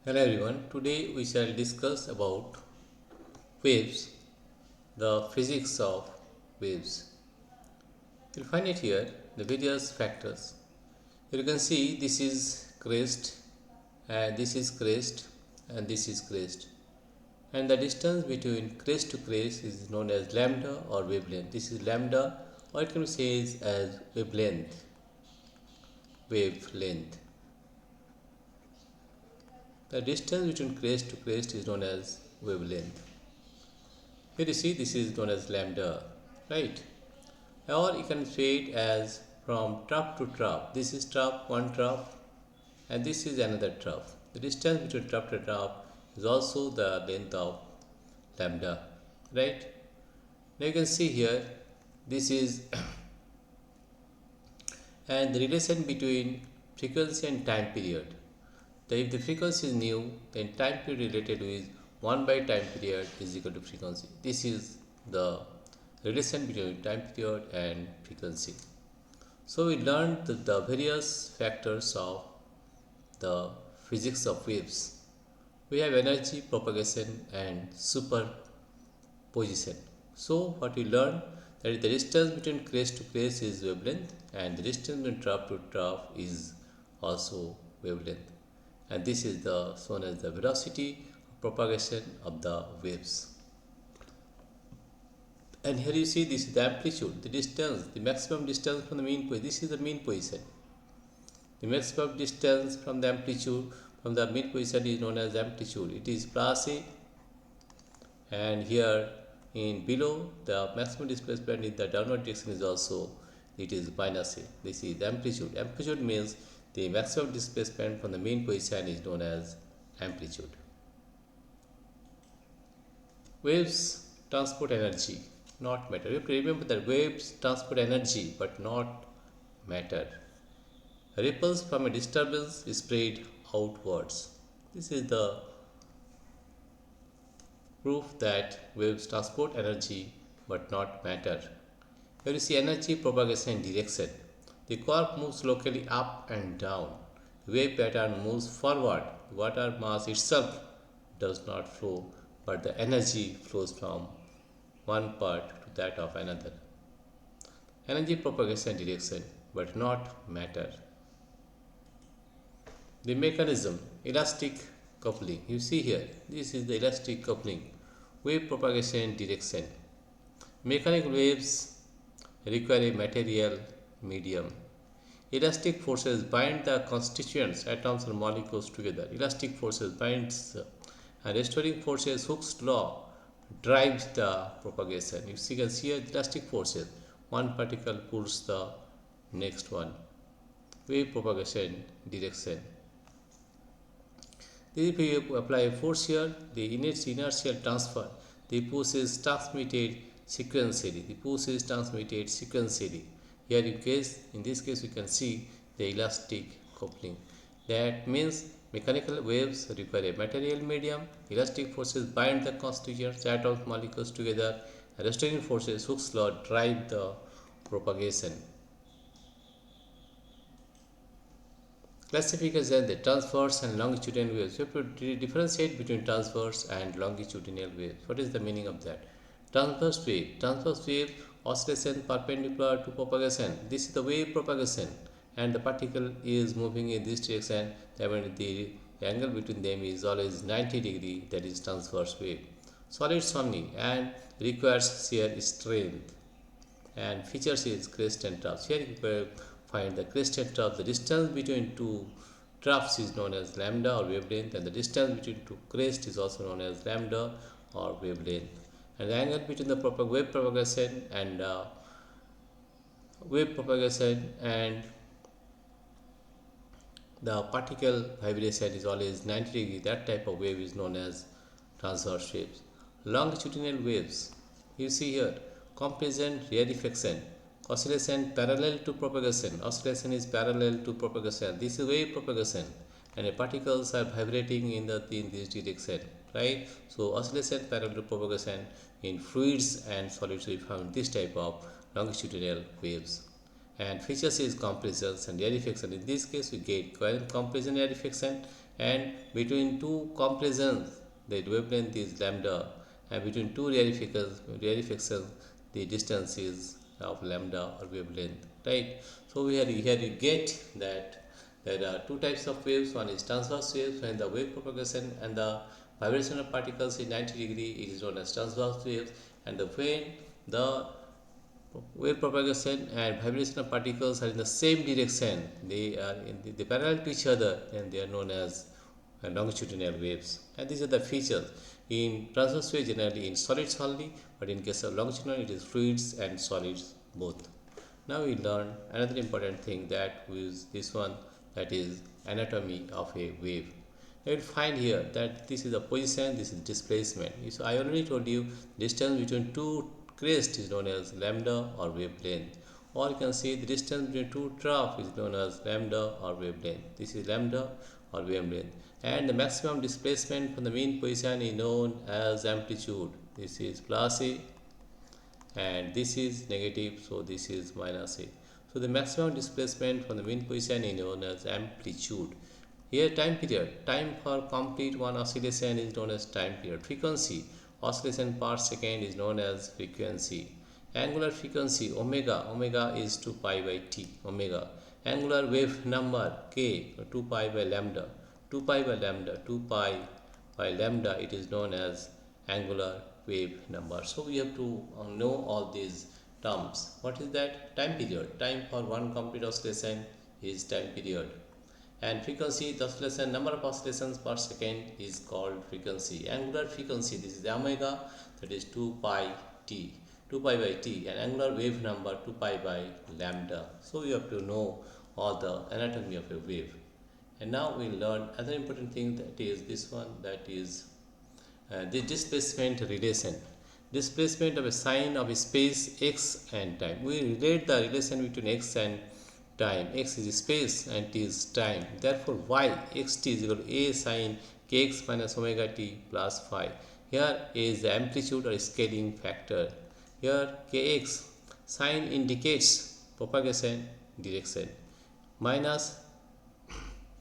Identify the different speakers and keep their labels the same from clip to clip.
Speaker 1: Hello everyone, today we shall discuss about waves, the physics of waves. You'll find it here, the various factors. You can see this is crest and this is crest and this is crest. And the distance between crest to crest is known as lambda or wavelength. This is lambda or it can be said as wavelength. Wavelength. The distance between crest to crest is known as wavelength. Here you see this is known as lambda, right? Or you can say it as from trough to trough. This is trough, one trough, and this is another trough. The distance between trough to trough is also the length of lambda, right? Now you can see here, this is and the relation between frequency and time period. If the frequency is new, then time period related with 1 by time period is equal to frequency. This is the relation between time period and frequency. So we learned the various factors of the physics of waves. We have energy, propagation and superposition. So what we learned that the distance between crest to crest is wavelength and the distance between trough to trough is also wavelength. And this is the shown as the velocity of propagation of the waves. And here you see this is the amplitude, the distance, the maximum distance from the mean position. This is the mean position. The maximum distance from the amplitude from the mean position is known as amplitude. It is plus a, and here in below the maximum displacement in the downward direction is also it is minus a. This is amplitude. Amplitude means the maximum displacement from the mean position is known as amplitude. Waves transport energy, not matter. You have to remember that waves transport energy but not matter. Ripples from a disturbance spread outwards. This is the proof that waves transport energy but not matter. Here you see energy propagation direction. The curve moves locally up and down. The wave pattern moves forward. The water mass itself does not flow, but the energy flows from one part to that of another. Energy propagation direction, but not matter. The mechanism, elastic coupling. You see here, this is the elastic coupling. Wave propagation direction. Mechanical waves require a material medium. Elastic forces bind the constituents, atoms and molecules together. Elastic forces binds and restoring forces, Hooke's law drives the propagation. You can see here elastic forces. One particle pulls the next one. Wave propagation direction. If you apply a force here, the inertial transfer, the push is transmitted sequentially. The push is transmitted sequentially. Here in this case we can see the elastic coupling. That means mechanical waves require a material medium, elastic forces bind the constituents, atoms, molecules together, and restoring forces, Hooke's law, drive the propagation. Classification, the transverse and longitudinal waves. You have to differentiate between transverse and longitudinal waves. What is the meaning of that? Transverse wave. Transverse wave oscillation perpendicular to propagation. This is the wave propagation and the particle is moving in this direction. The angle between them is always 90 degree, that is transverse wave. Solids only and requires shear strength and features is crest and troughs. Here you find the crest and trough. The distance between two troughs is known as lambda or wavelength, and the distance between two crests is also known as lambda or wavelength. And the angle between the wave propagation and the particle vibration is always 90 degree. That type of wave is known as transverse waves. Longitudinal waves. You see here compression, rarefaction. Oscillation parallel to propagation. Oscillation is parallel to propagation. This is wave propagation, and the particles are vibrating in this direction, right? So oscillation parallel to propagation in fluids and solids. We found this type of longitudinal waves. And features is compressions and rarefaction. In this case, we get compression, rarefaction, and between two compressions the wavelength is lambda, and between two rarefications the distance is of lambda or wavelength, right? So here you get that there are two types of waves. One is transverse waves, when the wave propagation and the vibration of particles in 90 degree is known as transverse waves, and when the wave propagation and vibration of particles are in the same direction, they are they parallel to each other, and they are known as longitudinal waves. And these are the features. In transverse wave, generally in solids only, but in case of longitudinal, it is fluids and solids both. Now we learn another important thing, that is this one, that is anatomy of a wave. You will find here that this is the position, this is displacement. So I already told you distance between two crests is known as lambda or wavelength, or you can see the distance between two trough is known as lambda or wavelength. This is lambda or wavelength, and the maximum displacement from the mean position is known as amplitude. This is plus a, and this is negative, so this is minus a. So the maximum displacement from the mean position is known as amplitude. Here time period, time for complete one oscillation is known as time period. Frequency, oscillation per second is known as frequency. Angular frequency omega, omega is 2 pi by t, omega. Angular wave number k, 2 pi by lambda, 2 pi by lambda, 2 pi by lambda, it is known as angular wave number. So we have to know all these terms. What is that? Time period. Time for one complete oscillation is time period. And frequency, the oscillation number of oscillations per second is called frequency. Angular frequency, this is the omega, that is 2 pi t, 2 pi by t, and angular wave number 2 pi by lambda. So you have to know all the anatomy of a wave. And now we learn another important thing, that is this one, that is the displacement relation. Displacement of a sign of a space x and time. We relate the relation between x and time. X is space and t is time. Therefore, y xt is equal to a sine kx minus omega t plus phi. Here a is the amplitude or scaling factor. Here kx, sign indicates propagation direction, minus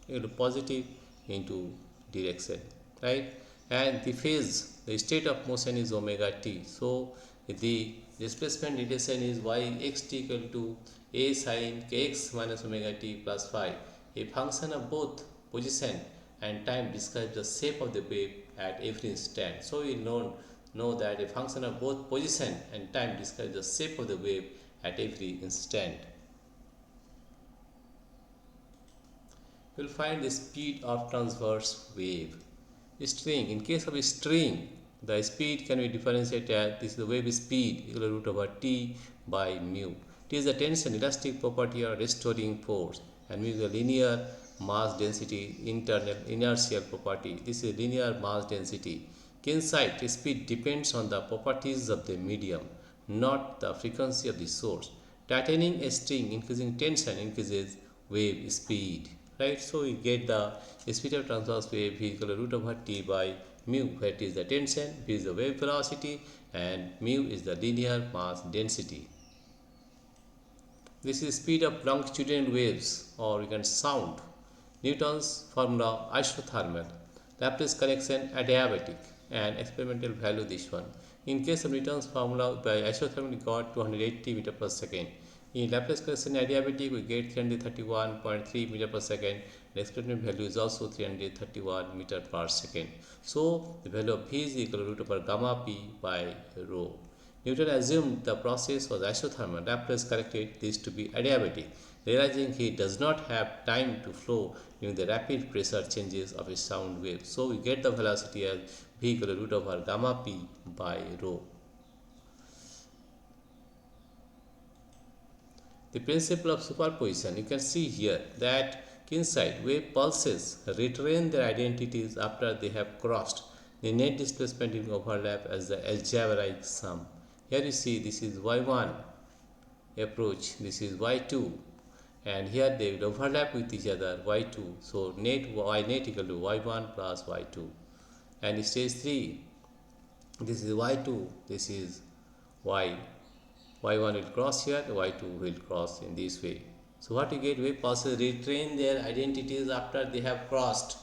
Speaker 1: into positive into direction, right? And the phase, the state of motion is omega t. So the displacement relation is y xt equal to a sine kx minus omega t plus phi. A function of both position and time describes the shape of the wave at every instant. So we know that a function of both position and time describes the shape of the wave at every instant. You will find the speed of transverse wave. String, in case of a string, the speed can be differentiated as this is the wave speed equal to root over t by mu. T is the tension elastic property or restoring force, and mu is the linear mass density internal inertial property. This is linear mass density. Ncert speed depends on the properties of the medium, not the frequency of the source. Tightening a string, increasing tension increases wave speed, right? So we get the speed of transverse wave is equal to root over t by mu, where t is the tension, v is the wave velocity, and mu is the linear mass density. This is speed of longitudinal waves, or you can sound. Newton's formula isothermal, Laplace connection adiabatic, and experimental value this one. In case of Newton's formula, by isothermal we got 280 meter per second. In Laplace connection adiabatic we get 331.3 meter per second. The experimental value is also 331 meter per second. So the value of v is equal to root over gamma p by rho. Newton assumed the process was isothermal. Laplace corrected this to be adiabatic, realizing he does not have time to flow during the rapid pressure changes of a sound wave. So we get the velocity as v equal to root over gamma p by rho. The principle of superposition, you can see here that Ncert wave pulses retain their identities after they have crossed the net displacement in overlap as the algebraic sum. Here you see this is y1 approach, this is y2, and here they will overlap with each other y2. So net y net equal to y1 plus y2. And stage 3, this is y2, this is y. y1 will cross here, y2 will cross in this way. So what you get, wave pulses retain their identities after they have crossed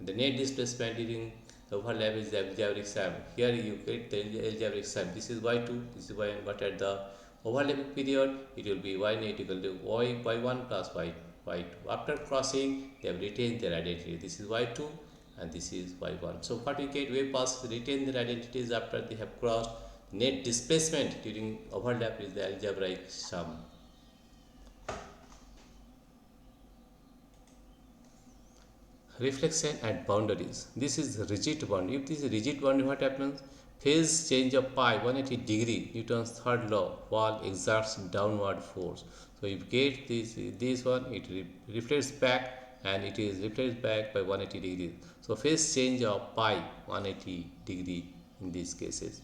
Speaker 1: The net displacement during the overlap is the algebraic sum. Here you get the algebraic sum. This is y2, this is y1, but at the overlapping period it will be y net equal to y1 plus y2. After crossing, they have retained their identity. This is y2 and this is y1. So what we get, wave paths retain their identities after they have crossed. Net displacement during overlap is the algebraic sum. Reflection at boundaries. This is rigid boundary. If this is rigid boundary, what happens? Phase change of pi 180 degree. Newton's third law. Wall exerts downward force. So if you get this one, it reflects back and it is reflected back by 180 degrees. So phase change of pi 180 degree in these cases.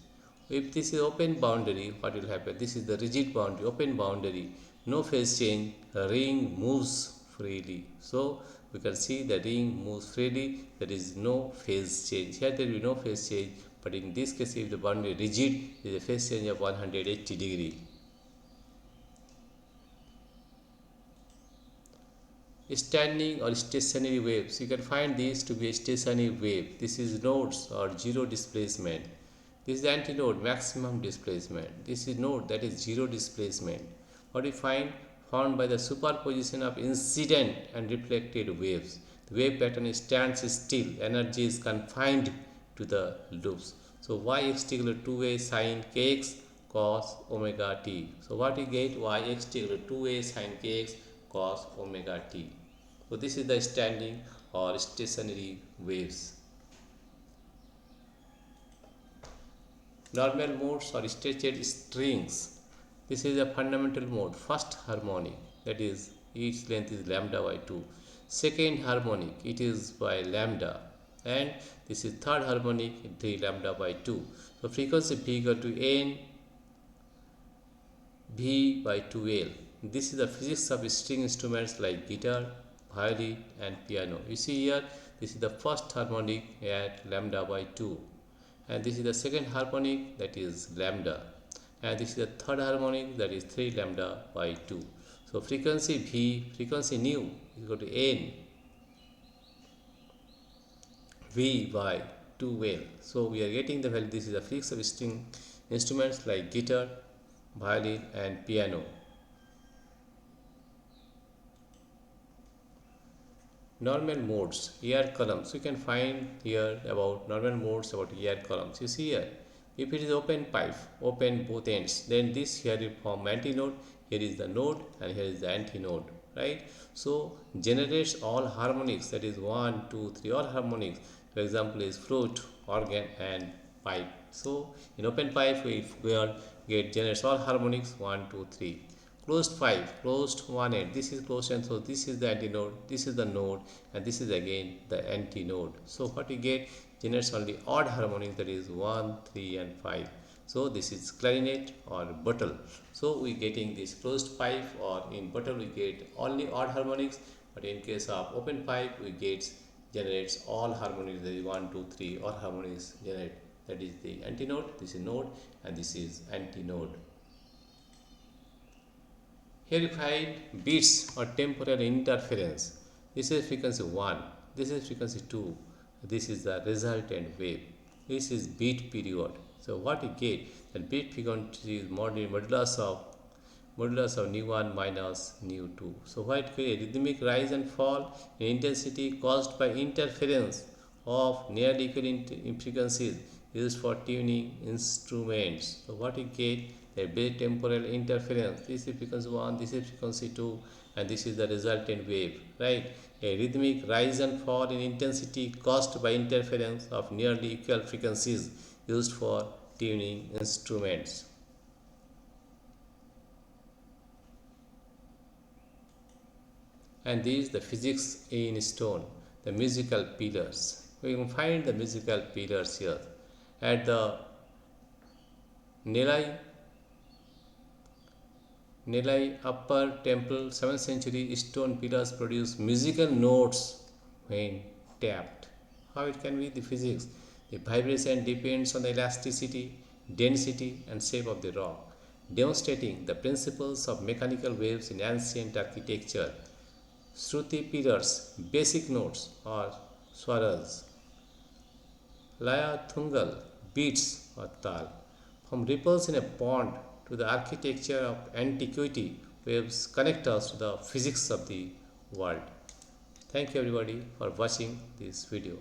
Speaker 1: If this is open boundary, what will happen? This is the rigid boundary, open boundary, no phase change, the ring moves freely. So we can see the ring moves freely, there is no phase change. Here there will be no phase change, but in this case if the boundary rigid, there is a phase change of 180 degree. Standing or stationary waves, you can find these to be a stationary wave. This is nodes or zero displacement. This is the antinode, maximum displacement. This is node, that is zero displacement. What we find? Found by the superposition of incident and reflected waves. The wave pattern stands still, energy is confined to the loops. So yx equal to 2a sine kx cos omega t. So what we get? Yx equal to 2a sine kx cos omega t. So this is the standing or stationary waves. Normal modes or stretched strings. This is a fundamental mode. First harmonic, that is its length is lambda by 2. Second harmonic, it is by lambda, and this is third harmonic, 3 lambda by 2. So frequency v equal to n v by 2l. This is the physics of string instruments like guitar, violin and piano. You see here, this is the first harmonic at lambda by 2, and this is the second harmonic, that is lambda, and this is the third harmonic, that is 3 lambda by 2. So frequency v, frequency nu is equal to n v by 2l. So we are getting the value. This is the physics of string instruments like guitar, violin and piano. Normal modes, ER columns. You can find here about normal modes, about ER columns. You see here, if it is open pipe, open both ends, then this here will form antinode. Here is the node and here is the antinode, right? So generates all harmonics, that is 1, 2, 3, all harmonics. For example, is flute, organ and pipe. So in open pipe we get generates all harmonics 1, 2, 3. Closed pipe, closed one end, this is closed end, so this is the antinode, this is the node and this is again the antinode. So what we get, generates only odd harmonics, that is 1, 3 and 5. So this is clarinet or bottle. So we getting this closed pipe, or in bottle we get only odd harmonics, but in case of open pipe we get generates all harmonics, that is 1, 2, 3, all harmonics generate. That is the antinode, this is node and this is antinode. Here you find beats or temporal interference. This is frequency 1, this is frequency 2, this is the resultant wave. This is beat period. So what you get, that beat frequency is modulus of nu1 minus nu2. So what create rhythmic rise and fall in intensity caused by interference of nearly equal frequencies used for tuning instruments. So what you get, a bit temporal interference. This is frequency 1, this is frequency 2 and this is the resultant wave, right? A rhythmic rise and fall in intensity caused by interference of nearly equal frequencies used for tuning instruments. And these the physics in stone, the musical pillars. We can find the musical pillars here at the Nelai Upper Temple 7th century stone pillars produce musical notes when tapped. How it can be? The physics. The vibration depends on the elasticity, density and shape of the rock, demonstrating the principles of mechanical waves in ancient architecture. Shruti pillars, basic notes or swaras, laya thungal, beats or tal. From ripples in a pond to the architecture of antiquity, waves connect us to the physics of the world. Thank you everybody for watching this video.